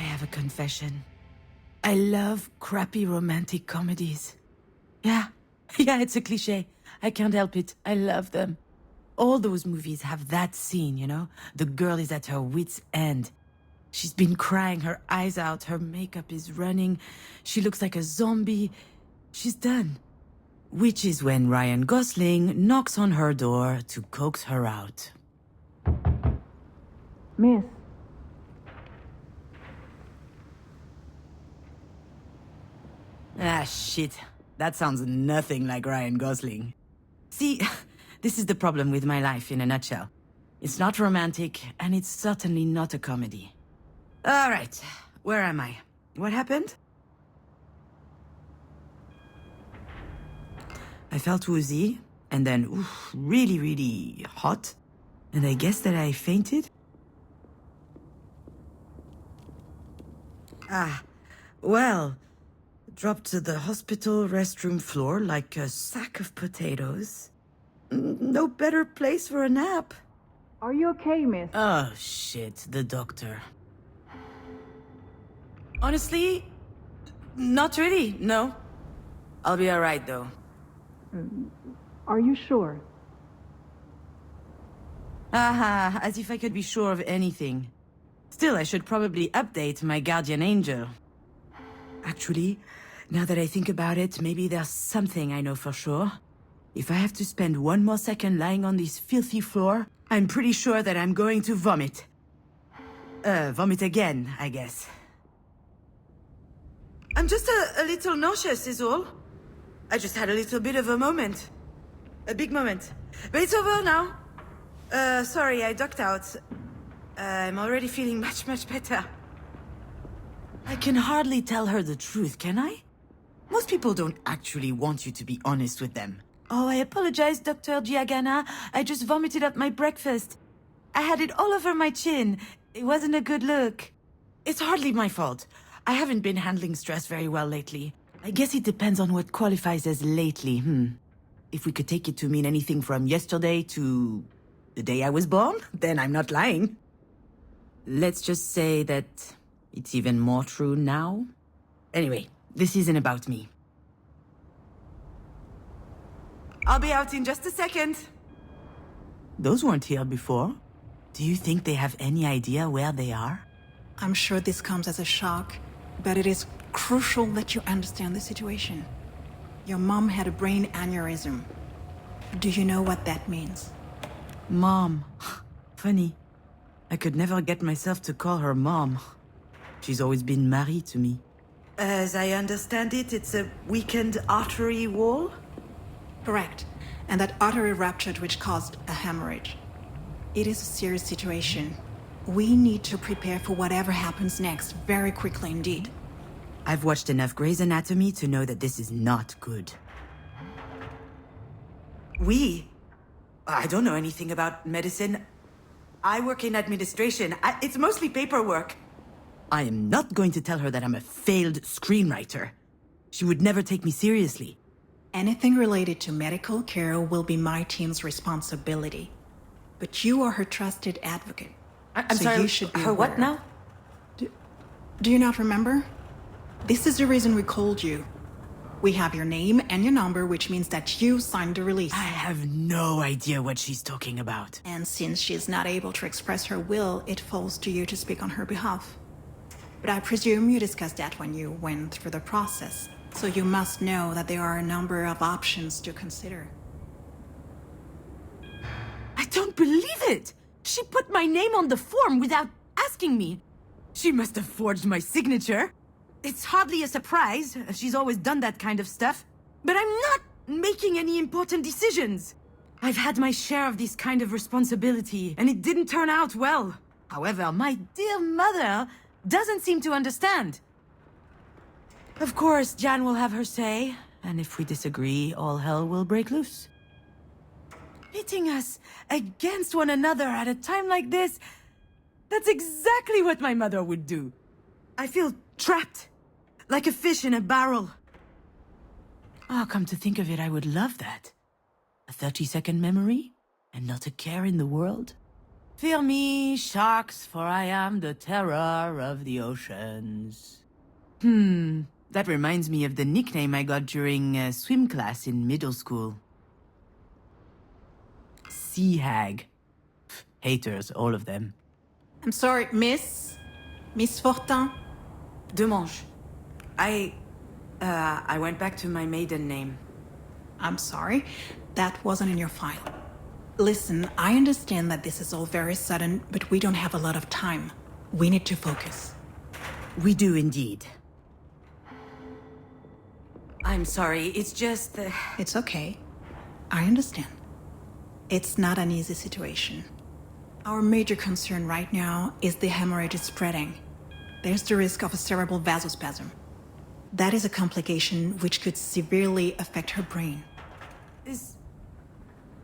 have a confession. I love crappy romantic comedies. Yeah, it's a cliché. I can't help it. I love them. All those movies have that scene, you know? The girl is at her wit's end. She's been crying her eyes out, her makeup is running, she looks like a zombie. She's done. Which is when Ryan Gosling knocks on her door to coax her out. Miss. Ah, shit. That sounds nothing like Ryan Gosling. See, this is the problem with my life in a nutshell. It's not romantic, and it's certainly not a comedy. All right, where am I? What happened? I felt woozy, and then really, really hot. And I guess that I fainted? Well, dropped to the hospital restroom floor like a sack of potatoes. No better place for a nap. Are you okay, miss? Oh, shit, the doctor. Honestly, not really, no. I'll be alright, though. Are you sure? As if I could be sure of anything. Still, I should probably update my guardian angel. Actually, now that I think about it, maybe there's something I know for sure. If I have to spend one more second lying on this filthy floor, I'm pretty sure that I'm going to vomit. Vomit again, I guess. I'm just a little nauseous is all. I just had a little bit of a moment. A big moment. But it's over now. Sorry, I ducked out. I'm already feeling much, much better. I can hardly tell her the truth, can I? Most people don't actually want you to be honest with them. Oh, I apologize, Dr. Giagana. I just vomited up my breakfast. I had it all over my chin. It wasn't a good look. It's hardly my fault. I haven't been handling stress very well lately. I guess it depends on what qualifies as lately, If we could take it to mean anything from yesterday to the day I was born, then I'm not lying. Let's just say that it's even more true now. Anyway, this isn't about me. I'll be out in just a second. Those weren't here before. Do you think they have any idea where they are? I'm sure this comes as a shock, but it is crucial that you understand the situation. Your mom had a brain aneurysm. Do you know what that means? Mom. Funny. I could never get myself to call her mom. She's always been married to me. As I understand it, it's a weakened artery wall? Correct. And that artery ruptured, which caused a hemorrhage. It is a serious situation. We need to prepare for whatever happens next, very quickly indeed. I've watched enough Grey's Anatomy to know that this is not good. I don't know anything about medicine. I work in administration. It's mostly paperwork. I am not going to tell her that I'm a failed screenwriter. She would never take me seriously. Anything related to medical care will be my team's responsibility. But you are her trusted advocate. I'm so sorry, you should be her aware. what now? Do you not remember? This is the reason we called you. We have your name and your number, which means that you signed the release. I have no idea what she's talking about. And since she is not able to express her will, it falls to you to speak on her behalf. But I presume you discussed that when you went through the process. So you must know that there are a number of options to consider. I don't believe it! She put my name on the form without asking me. She must have forged my signature. It's hardly a surprise. She's always done that kind of stuff. But I'm not making any important decisions. I've had my share of this kind of responsibility, and it didn't turn out well. However, my dear mother doesn't seem to understand. Of course, Jan will have her say, and if we disagree, all hell will break loose. Pitting us against one another at a time like this, that's exactly what my mother would do. I feel trapped, like a fish in a barrel. Oh, come to think of it, I would love that. A 30-second memory, and not a care in the world. Fear me, sharks, for I am the terror of the oceans. That reminds me of the nickname I got during swim class in middle school. Sea hag. Haters, all of them. I'm sorry, Miss Fortin? Demange. I went back to my maiden name. I'm sorry, that wasn't in your file. Listen, I understand that this is all very sudden, but we don't have a lot of time. We need to focus. We do indeed. I'm sorry, it's just... It's okay. I understand. It's not an easy situation. Our major concern right now is the hemorrhage is spreading. There's the risk of a cerebral vasospasm. That is a complication which could severely affect her brain.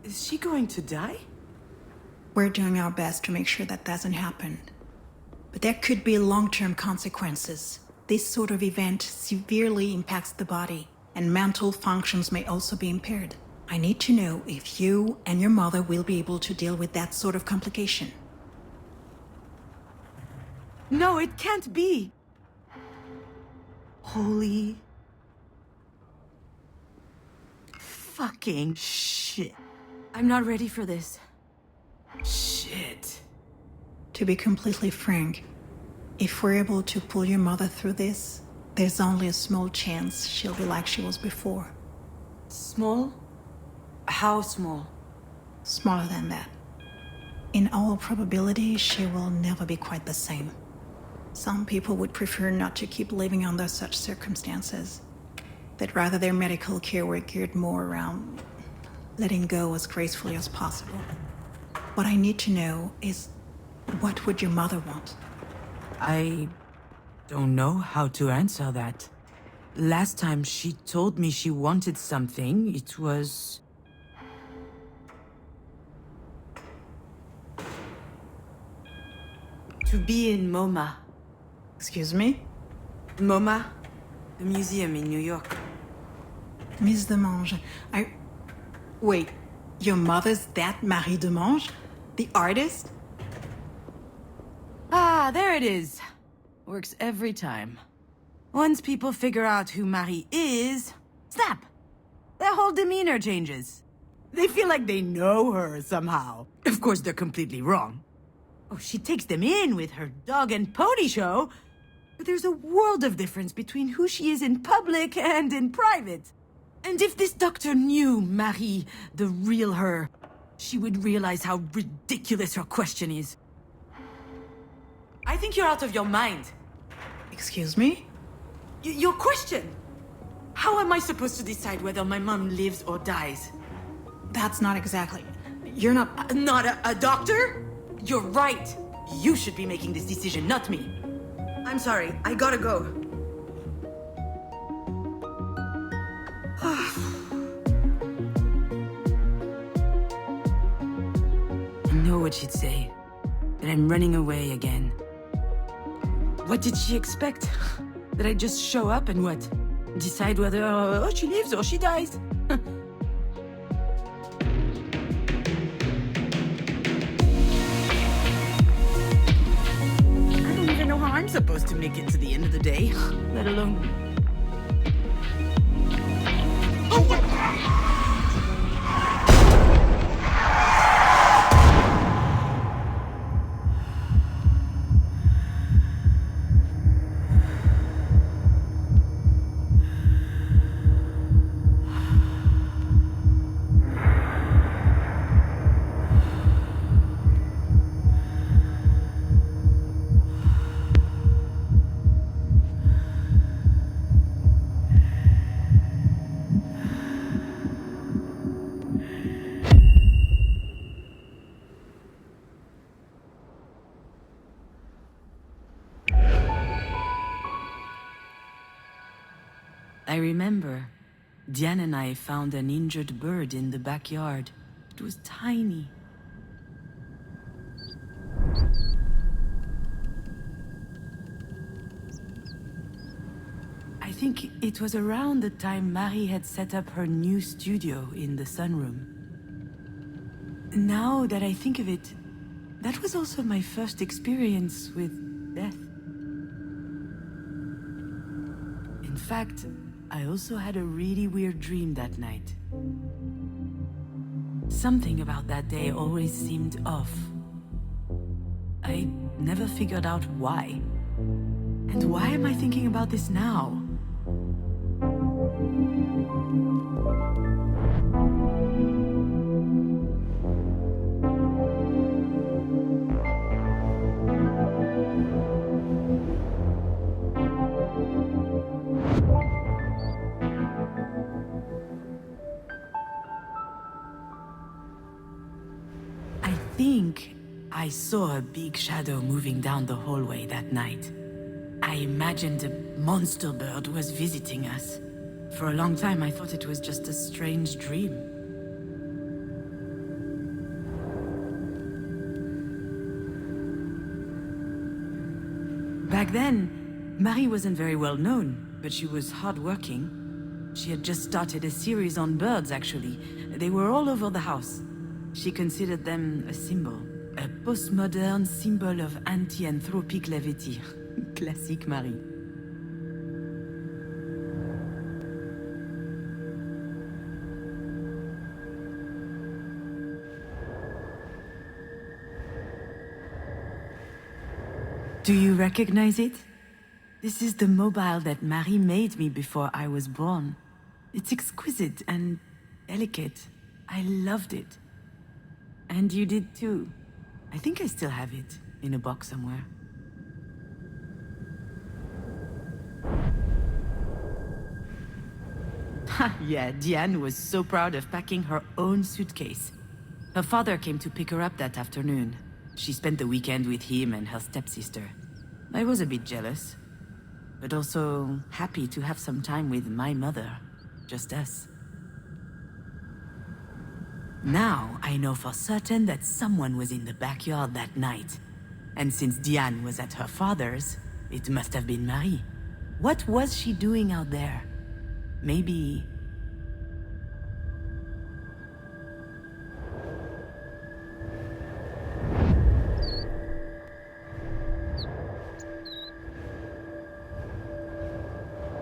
Is she going to die? We're doing our best to make sure that doesn't happen. But there could be long-term consequences. This sort of event severely impacts the body, and mental functions may also be impaired. I need to know if you and your mother will be able to deal with that sort of complication. No, it can't be. Holy... fucking shit. I'm not ready for this. Shit. To be completely frank, if we're able to pull your mother through this, there's only a small chance she'll be like she was before. Small? How small? Smaller than that. In all probability, she will never be quite the same. Some people would prefer not to keep living under such circumstances. That rather their medical care were geared more around letting go as gracefully as possible. What I need to know is, what would your mother want? I don't know how to answer that. Last time she told me she wanted something, it was... to be in MoMA. Excuse me? MoMA? The museum in New York. Miss Demange, Wait, your mother's that Marie Demange? The artist? Ah, there it is. Works every time. Once people figure out who Marie is, snap! Their whole demeanor changes. They feel like they know her somehow. Of course, they're completely wrong. Oh, she takes them in with her dog and pony show, but there's a world of difference between who she is in public and in private. And if this doctor knew Marie, the real her, she would realize how ridiculous her question is. I think you're out of your mind. Excuse me? Your question? How am I supposed to decide whether my mom lives or dies? That's not exactly... You're not... Not a doctor? You're right. You should be making this decision, not me. I'm sorry, I gotta go. I know what she'd say. That I'm running away again. What did she expect? That I just show up and what? Decide whether she lives or she dies? I don't even know how I'm supposed to make it to the end of the day, let alone... I remember, Diane and I found an injured bird in the backyard. It was tiny. I think it was around the time Marie had set up her new studio in the sunroom. Now that I think of it, that was also my first experience with death. In fact, I also had a really weird dream that night. Something about that day always seemed off. I never figured out why. And why am I thinking about this now? I think I saw a big shadow moving down the hallway that night. I imagined a monster bird was visiting us. For a long time, I thought it was just a strange dream. Back then, Marie wasn't very well known, but she was hardworking. She had just started a series on birds, actually. They were all over the house. She considered them a symbol. A postmodern symbol of anti-anthropic levity. Classique Marie. Do you recognize it? This is the mobile that Marie made me before I was born. It's exquisite and delicate. I loved it. And you did too. I think I still have it, in a box somewhere. Yeah, Diane was so proud of packing her own suitcase. Her father came to pick her up that afternoon. She spent the weekend with him and her stepsister. I was a bit jealous, but also happy to have some time with my mother, just us. Now I know for certain that someone was in the backyard that night. And since Diane was at her father's, it must have been Marie. What was she doing out there? Maybe...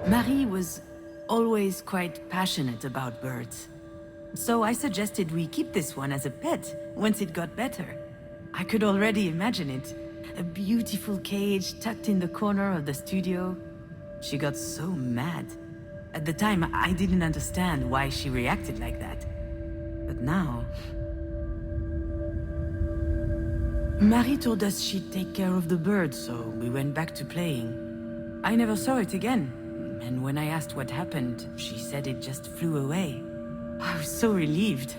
Marie was always quite passionate about birds. So I suggested we keep this one as a pet once it got better. I could already imagine it. A beautiful cage tucked in the corner of the studio. She got so mad. At the time, I didn't understand why she reacted like that. But now... Marie told us she'd take care of the bird, so we went back to playing. I never saw it again, and when I asked what happened, she said it just flew away. I was so relieved.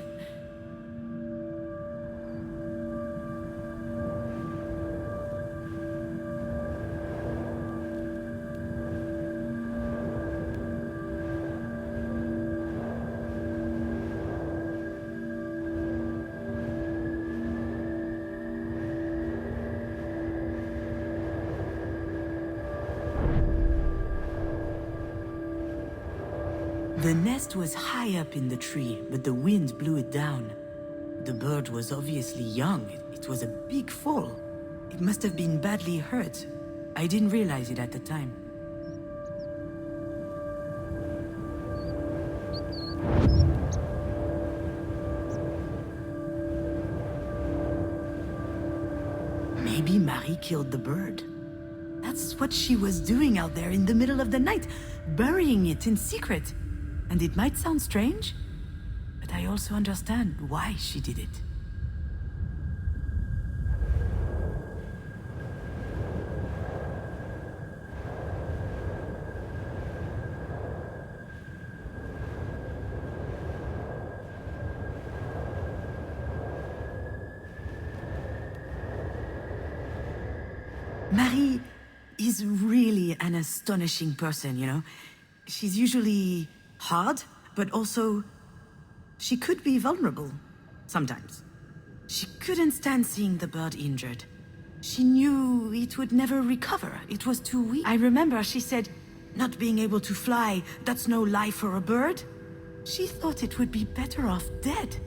The nest was high up in the tree, but the wind blew it down. The bird was obviously young. It was a big fall. It must have been badly hurt. I didn't realize it at the time. Maybe Marie killed the bird. That's what she was doing out there in the middle of the night, burying it in secret. And it might sound strange, but I also understand why she did it. Marie is really an astonishing person, you know? She's usually hard, but also she could be vulnerable, sometimes. She couldn't stand seeing the bird injured. She knew it would never recover. It was too weak. I remember she said, "Not being able to fly, that's no life for a bird." She thought it would be better off dead.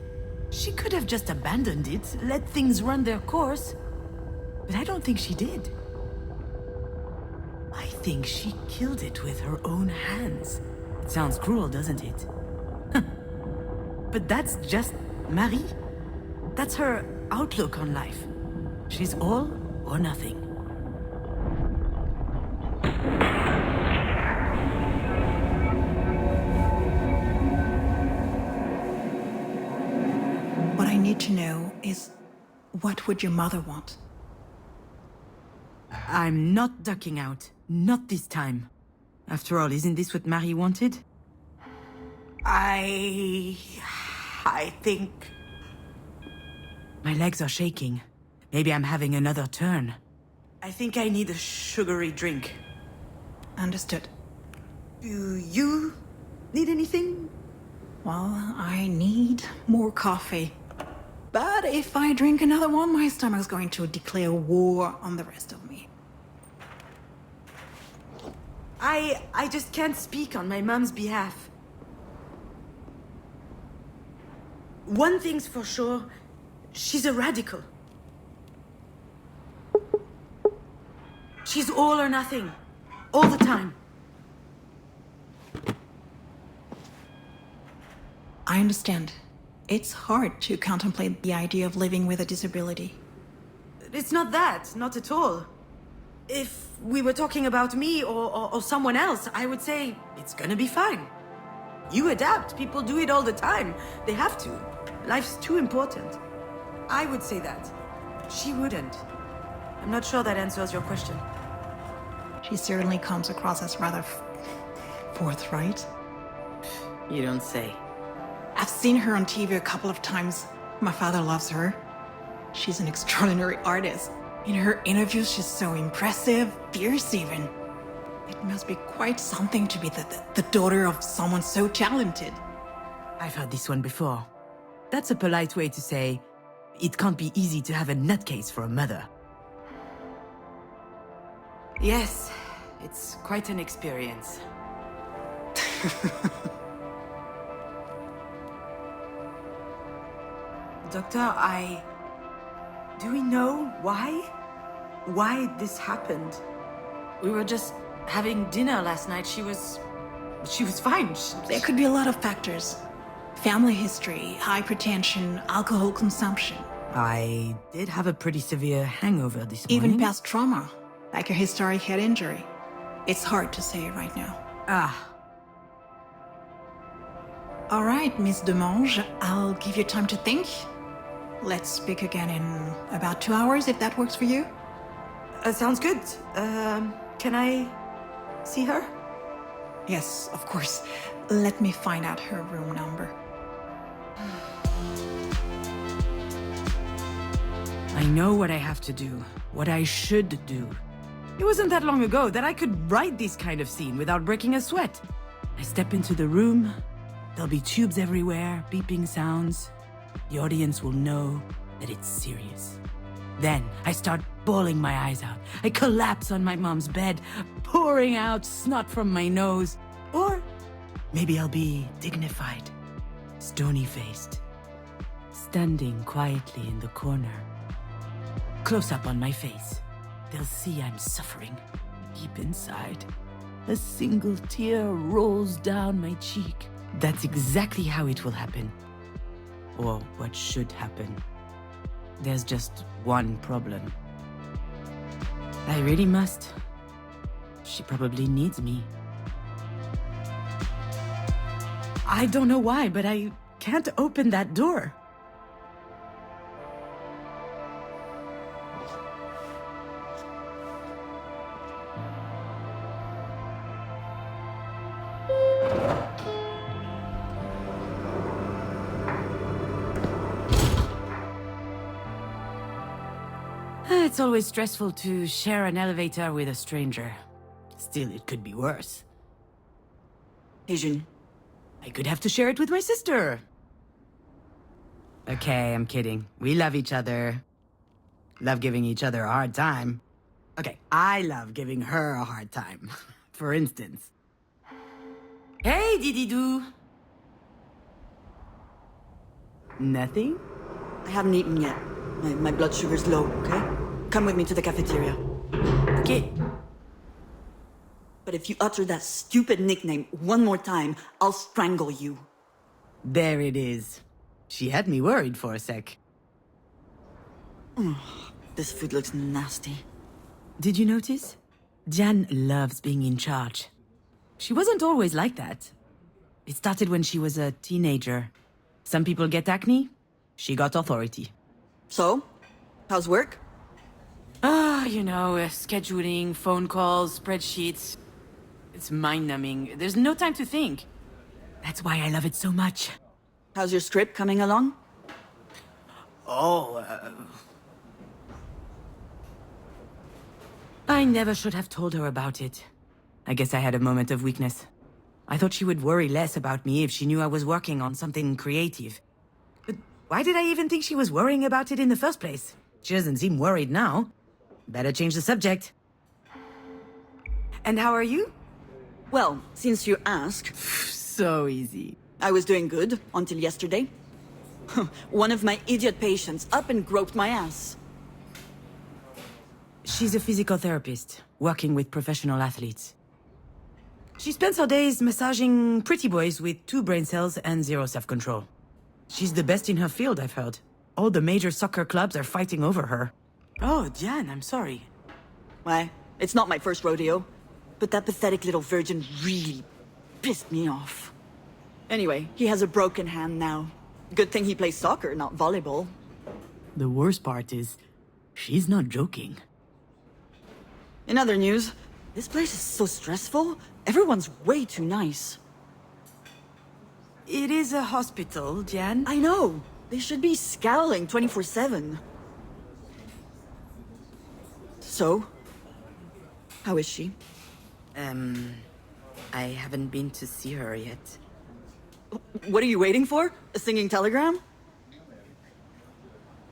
She could have just abandoned it, let things run their course. But I don't think she did. I think she killed it with her own hands. It sounds cruel, doesn't it? But that's just Marie. That's her outlook on life. She's all or nothing. What I need to know is, what would your mother want? I'm not ducking out. Not this time. After all, isn't this what Marie wanted? I think... My legs are shaking. Maybe I'm having another turn. I think I need a sugary drink. Understood. Do you need anything? Well, I need more coffee. But if I drink another one, my stomach's going to declare war on the rest of me. I just can't speak on my mom's behalf. One thing's for sure, she's a radical. She's all or nothing, all the time. I understand. It's hard to contemplate the idea of living with a disability. It's not that, not at all. If we were talking about me or someone else, I would say it's gonna be fine. You adapt, people do it all the time. They have to. Life's too important. I would say that. She wouldn't. I'm not sure that answers your question. She certainly comes across as rather forthright. You don't say. I've seen her on TV a couple of times. My father loves her. She's an extraordinary artist. In her interviews, she's so impressive, fierce even. It must be quite something to be the daughter of someone so talented. I've heard this one before. That's a polite way to say, it can't be easy to have a nutcase for a mother. Yes, it's quite an experience. Doctor, do we know why? Why this happened? We were just having dinner last night. She was fine. There could be a lot of factors. Family history, hypertension, alcohol consumption. I did have a pretty severe hangover this morning. Even past trauma, like a historic head injury. It's hard to say right now. All right, Miss Demange, I'll give you time to think. Let's speak again in about 2 hours, if that works for you. Sounds good. Can I see her? Yes, of course. Let me find out her room number. I know what I have to do, what I should do. It wasn't that long ago that I could write this kind of scene without breaking a sweat. I step into the room, there'll be tubes everywhere, beeping sounds. The audience will know that it's serious. Then I start bawling my eyes out. I collapse on my mom's bed, pouring out snot from my nose. Or maybe I'll be dignified, stony-faced, standing quietly in the corner. Close up on my face. They'll see I'm suffering deep inside. A single tear rolls down my cheek. That's exactly how it will happen. Or what should happen. There's just one problem. I really must. She probably needs me. I don't know why, but I can't open that door. It's always stressful to share an elevator with a stranger. Still, it could be worse. Hey, June. I could have to share it with my sister. Okay, I'm kidding. We love each other. Love giving each other a hard time. Okay, I love giving her a hard time. For instance. Hey, Didi-Doo. Nothing? I haven't eaten yet. My blood sugar's low, okay? come with me to the cafeteria. Okay. But if you utter that stupid nickname one more time, I'll strangle you. There it is. She had me worried for a sec. This food looks nasty. Did you notice? Jan loves being in charge. She wasn't always like that. It started when she was a teenager. Some people get acne. She got authority. So, how's work? Scheduling, phone calls, spreadsheets. It's mind-numbing. There's no time to think. That's why I love it so much. How's your script coming along? I never should have told her about it. I guess I had a moment of weakness. I thought she would worry less about me if she knew I was working on something creative. But why did I even think she was worrying about it in the first place? She doesn't seem worried now. Better change the subject. And how are you? Well, since you ask, So easy. I was doing good until yesterday. One of my idiot patients up and groped my ass. She's a physical therapist, working with professional athletes. She spends her days massaging pretty boys with 2 brain cells and 0 self-control. She's the best in her field, I've heard. All the major soccer clubs are fighting over her. Oh, Jan, I'm sorry. Why, it's not my first rodeo. But that pathetic little virgin really pissed me off. Anyway, he has a broken hand now. Good thing he plays soccer, not volleyball. The worst part is, she's not joking. In other news, this place is so stressful. Everyone's way too nice. It is a hospital, Jan. I know. They should be scowling 24/7. So, how is she? I haven't been to see her yet. What are you waiting for? A singing telegram?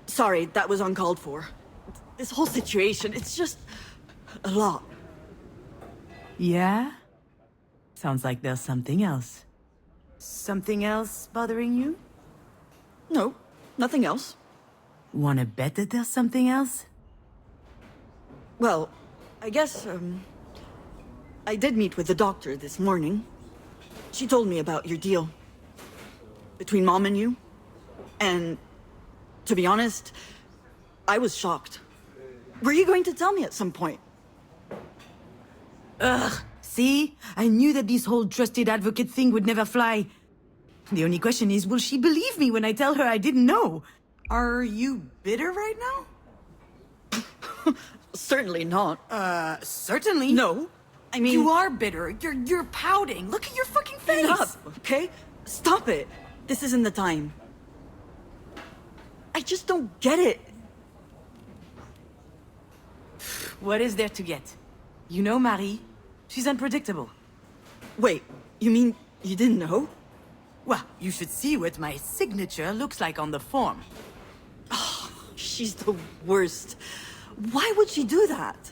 Sorry, that was uncalled for. This whole situation, it's just a lot. Yeah? Sounds like there's something else. Something else bothering you? No, nothing else. Wanna bet that there's something else? Well, I guess, I did meet with the doctor this morning. She told me about your deal. Between Mom and you. And, to be honest, I was shocked. Were you going to tell me at some point? See? I knew that this whole trusted advocate thing would never fly. The only question is, will she believe me when I tell her I didn't know? Are you bitter right now? Certainly not. Certainly. No. I mean... You are bitter. You're pouting. Look at your fucking face. Enough, okay? Stop it. This isn't the time. I just don't get it. What is there to get? You know Marie? She's unpredictable. Wait, you mean you didn't know? Well, you should see what my signature looks like on the form. She's the worst. Why would she do that?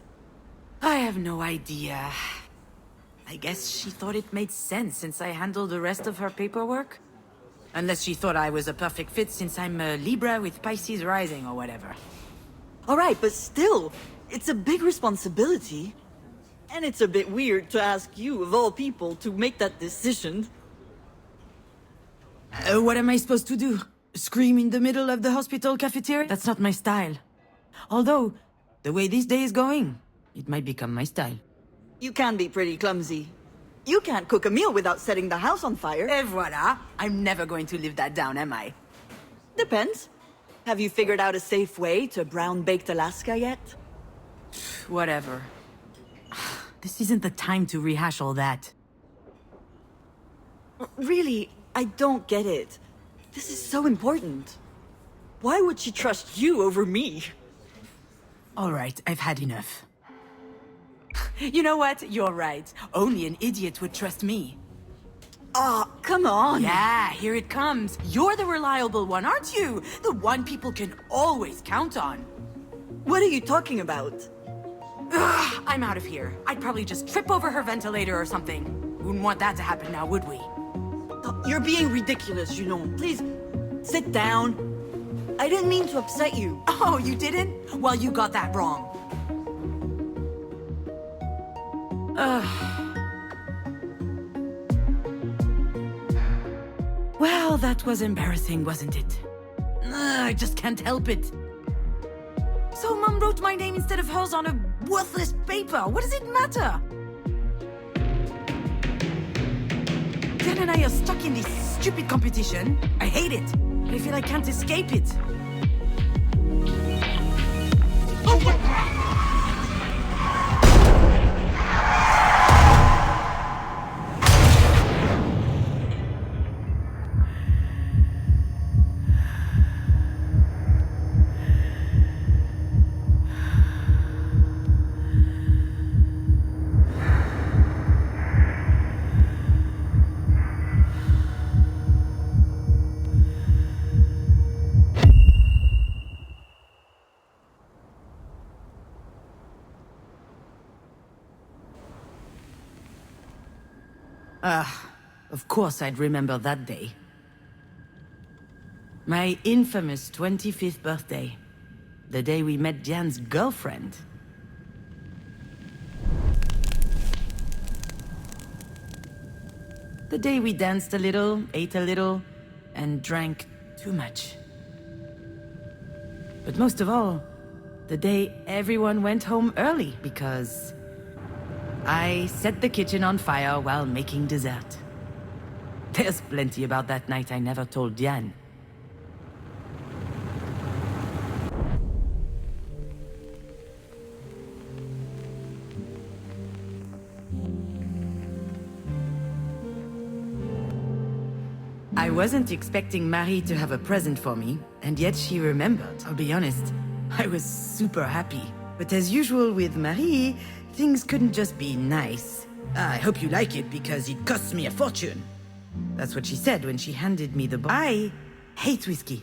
I have no idea. I guess she thought it made sense since I handled the rest of her paperwork. Unless she thought I was a perfect fit since I'm a Libra with Pisces rising or whatever. All right, but still, it's a big responsibility. And it's a bit weird to ask you, of all people, to make that decision. What am I supposed to do? Scream in the middle of the hospital cafeteria? That's not my style. Although, the way this day is going, it might become my style. You can be pretty clumsy. You can't cook a meal without setting the house on fire. Et voilà! I'm never going to live that down, am I? Depends. Have you figured out a safe way to brown-baked Alaska yet? Whatever. This isn't the time to rehash all that. Really, I don't get it. This is so important. Why would she trust you over me? All right, I've had enough. You know what? You're right. Only an idiot would trust me. Ah, come on. Yeah, here it comes. You're the reliable one, aren't you? The one people can always count on. What are you talking about? Ugh, I'm out of here. I'd probably just trip over her ventilator or something. Wouldn't want that to happen now, would we? You're being ridiculous, you know. Please, sit down. I didn't mean to upset you. Oh, you didn't? Well, you got that wrong. Well, that was embarrassing, wasn't it? I just can't help it. So Mom wrote my name instead of hers on a worthless paper. What does it matter? Dan and I are stuck in this stupid competition. I hate it. I feel I can't escape it. Of course I'd remember that day. My infamous 25th birthday. The day we met Diane's girlfriend. The day we danced a little, ate a little, and drank too much. But most of all, the day everyone went home early because I set the kitchen on fire while making dessert. There's plenty about that night I never told Diane. I wasn't expecting Marie to have a present for me, and yet she remembered. I'll be honest, I was super happy. But as usual with Marie, things couldn't just be nice. I hope you like it because it costs me a fortune. That's what she said when she handed me the bottle. I hate whiskey.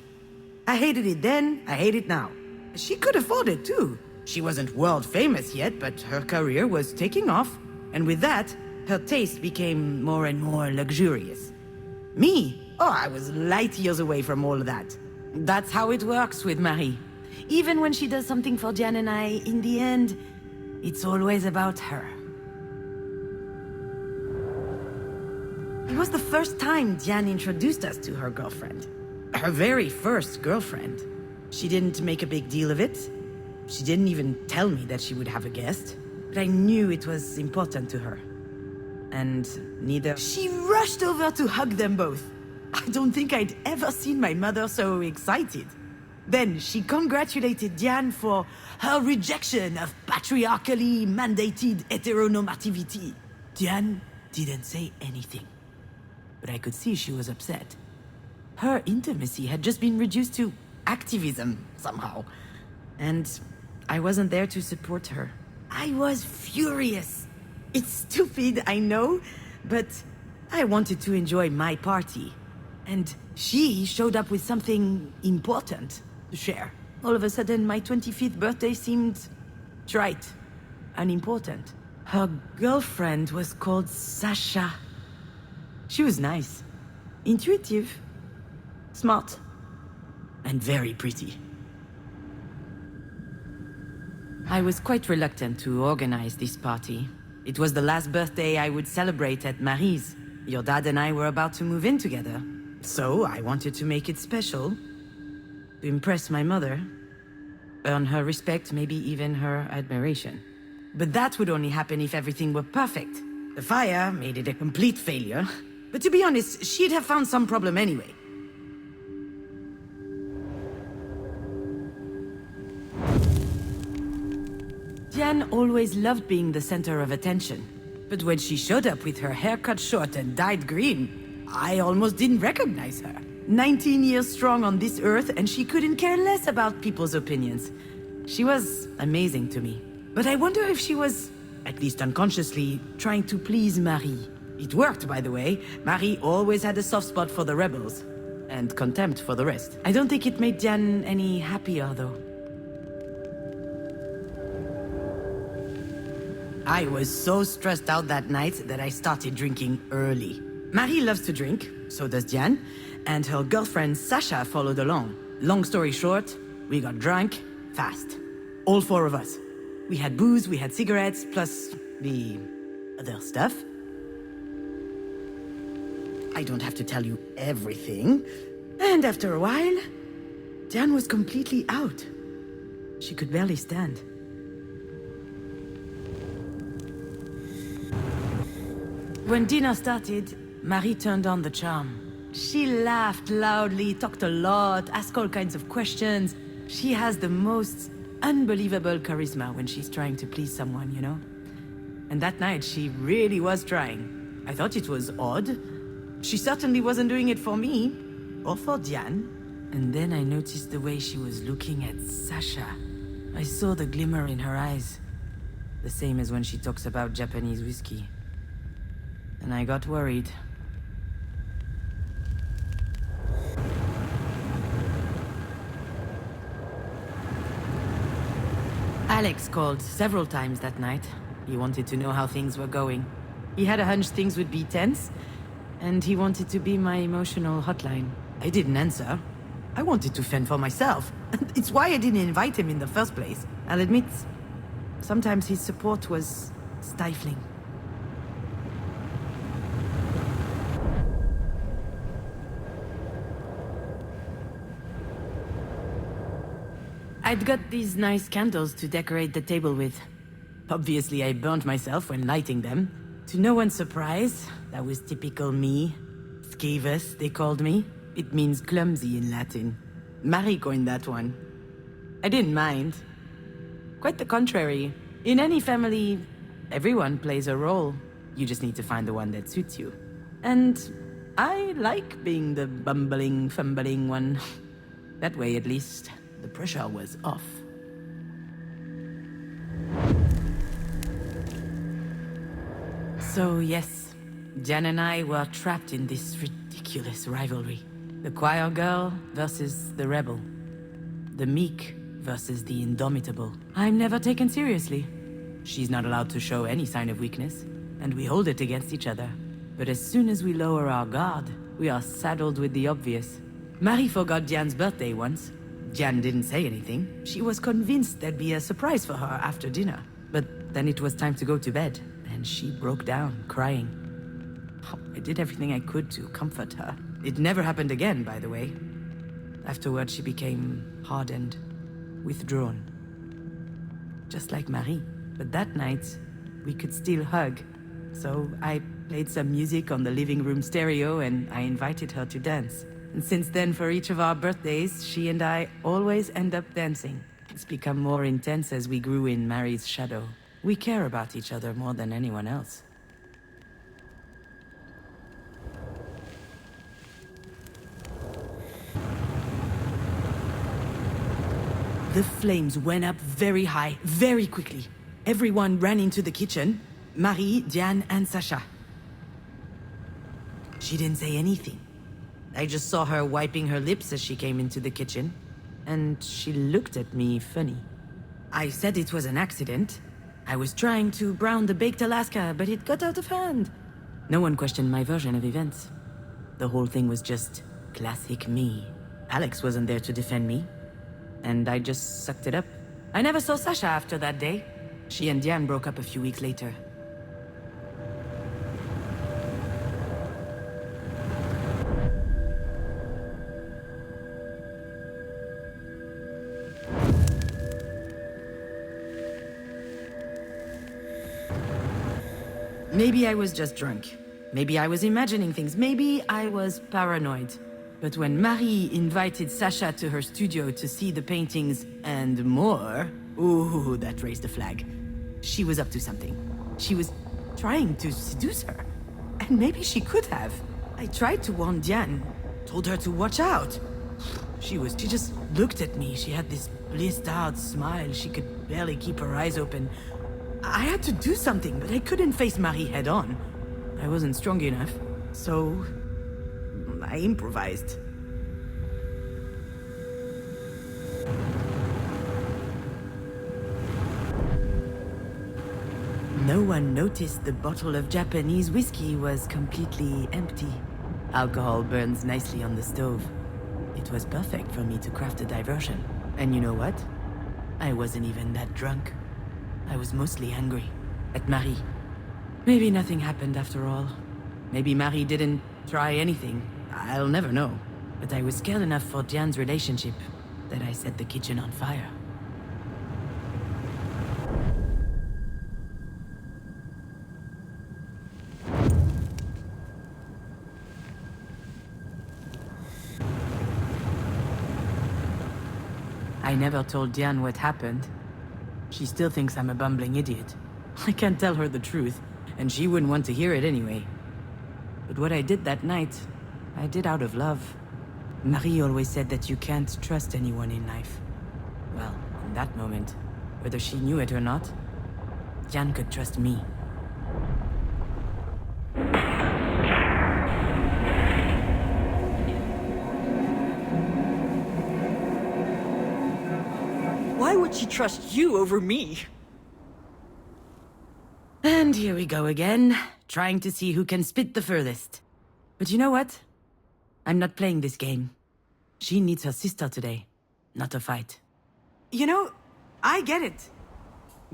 I hated it then, I hate it now. She could afford it too. She wasn't world famous yet, but her career was taking off. And with that, her taste became more and more luxurious. Me? Oh, I was light years away from all that. That's how it works with Marie. Even when she does something for Diane and I, in the end, it's always about her. It was the first time Diane introduced us to her girlfriend. Her very first girlfriend. She didn't make a big deal of it. She didn't even tell me that she would have a guest. But I knew it was important to her. And neither... She rushed over to hug them both. I don't think I'd ever seen my mother so excited. Then she congratulated Diane for her rejection of patriarchally mandated heteronormativity. Diane didn't say anything. But I could see she was upset. Her intimacy had just been reduced to activism, somehow. And I wasn't there to support her. I was furious. It's stupid, I know, but I wanted to enjoy my party. And she showed up with something important to share. All of a sudden, my 25th birthday seemed trite, unimportant. Her girlfriend was called Sasha. She was nice, intuitive, smart, and very pretty. I was quite reluctant to organize this party. It was the last birthday I would celebrate at Marie's. Your dad and I were about to move in together. So I wanted to make it special, to impress my mother, earn her respect, maybe even her admiration. But that would only happen if everything were perfect. The fire made it a complete failure. But to be honest, she'd have found some problem anyway. Diane always loved being the center of attention. But when she showed up with her hair cut short and dyed green, I almost didn't recognize her. 19 years strong on this earth, and she couldn't care less about people's opinions. She was amazing to me. But I wonder if she was, at least unconsciously, trying to please Marie. It worked, by the way. Marie always had a soft spot for the rebels. And contempt for the rest. I don't think it made Diane any happier, though. I was so stressed out that night that I started drinking early. Marie loves to drink, so does Diane, and her girlfriend Sasha followed along. Long story short, we got drunk, fast. All four of us. We had booze, we had cigarettes, plus the other stuff. I don't have to tell you everything. And after a while, Jan was completely out. She could barely stand. When dinner started, Marie turned on the charm. She laughed loudly, talked a lot, asked all kinds of questions. She has the most unbelievable charisma when she's trying to please someone, you know? And that night, she really was trying. I thought it was odd. She certainly wasn't doing it for me, or for Diane. And then I noticed the way she was looking at Sasha. I saw the glimmer in her eyes. The same as when she talks about Japanese whiskey. And I got worried. Alex called several times that night. He wanted to know how things were going. He had a hunch things would be tense, and he wanted to be my emotional hotline. I didn't answer. I wanted to fend for myself. It's why I didn't invite him in the first place. I'll admit, sometimes his support was stifling. I'd got these nice candles to decorate the table with. Obviously, I burnt myself when lighting them. To no one's surprise, that was typical me. Scaevus, they called me. It means clumsy in Latin. Marie coined that one. I didn't mind. Quite the contrary. In any family, everyone plays a role. You just need to find the one that suits you. And I like being the bumbling, fumbling one. That way, at least, the pressure was off. So yes, Jan and I were trapped in this ridiculous rivalry. The choir girl versus the rebel. The meek versus the indomitable. I'm never taken seriously. She's not allowed to show any sign of weakness, and we hold it against each other. But as soon as we lower our guard, we are saddled with the obvious. Marie forgot Jan's birthday once. Jan didn't say anything. She was convinced there'd be a surprise for her after dinner. But then it was time to go to bed, and she broke down, crying. I did everything I could to comfort her. It never happened again, by the way. Afterward, she became hardened, withdrawn. Just like Marie. But that night, we could still hug. So I played some music on the living room stereo, and I invited her to dance. And since then, for each of our birthdays, she and I always end up dancing. It's become more intense as we grew in Marie's shadow. We care about each other more than anyone else. The flames went up very high, very quickly. Everyone ran into the kitchen. Marie, Diane, and Sasha. She didn't say anything. I just saw her wiping her lips as she came into the kitchen. And she looked at me funny. I said it was an accident. I was trying to brown the baked Alaska, but it got out of hand. No one questioned my version of events. The whole thing was just classic me. Alex wasn't there to defend me. And I just sucked it up. I never saw Sasha after that day. She and Diane broke up a few weeks later. Maybe I was just drunk. Maybe I was imagining things. Maybe I was paranoid. But when Marie invited Sasha to her studio to see the paintings and more, ooh, that raised a flag. She was up to something. She was trying to seduce her. And maybe she could have. I tried to warn Diane, told her to watch out. She just looked at me. She had this blissed out smile. She could barely keep her eyes open. I had to do something, but I couldn't face Marie head on. I wasn't strong enough, so I improvised. No one noticed the bottle of Japanese whiskey was completely empty. Alcohol burns nicely on the stove. It was perfect for me to craft a diversion. And you know what? I wasn't even that drunk. I was mostly angry. At Marie. Maybe nothing happened after all. Maybe Marie didn't try anything. I'll never know. But I was scared enough for Diane's relationship that I set the kitchen on fire. I never told Diane what happened. She still thinks I'm a bumbling idiot. I can't tell her the truth, and she wouldn't want to hear it anyway. But what I did that night, I did out of love. Marie always said that you can't trust anyone in life. Well, in that moment, whether she knew it or not, Diane could trust me. Why would she trust you over me? And here we go again, trying to see who can spit the furthest. But you know what? I'm not playing this game. She needs her sister today, not a fight. You know, I get it.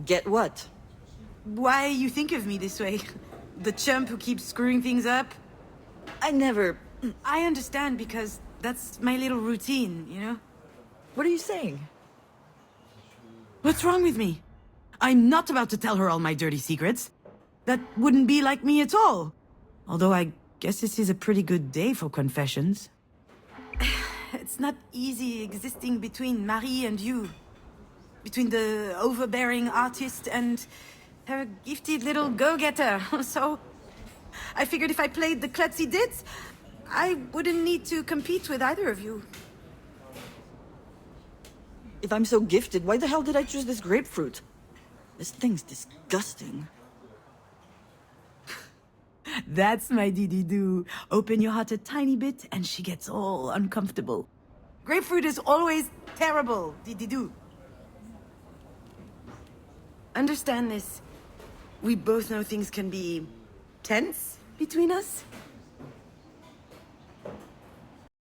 Get what? Why you think of me this way. The chump who keeps screwing things up. I never... I understand because that's my little routine, you know? What are you saying? What's wrong with me? I'm not about to tell her all my dirty secrets. That wouldn't be like me at all. Although I guess this is a pretty good day for confessions. It's not easy existing between Marie and you. Between the overbearing artist and her gifted little go-getter. So I figured if I played the klutzy ditz, I wouldn't need to compete with either of you. If I'm so gifted, why the hell did I choose this grapefruit? This thing's disgusting. That's my dee-dee-doo. Open your heart a tiny bit and she gets all uncomfortable. Grapefruit is always terrible, dee-dee-doo. Understand this. We both know things can be tense between us.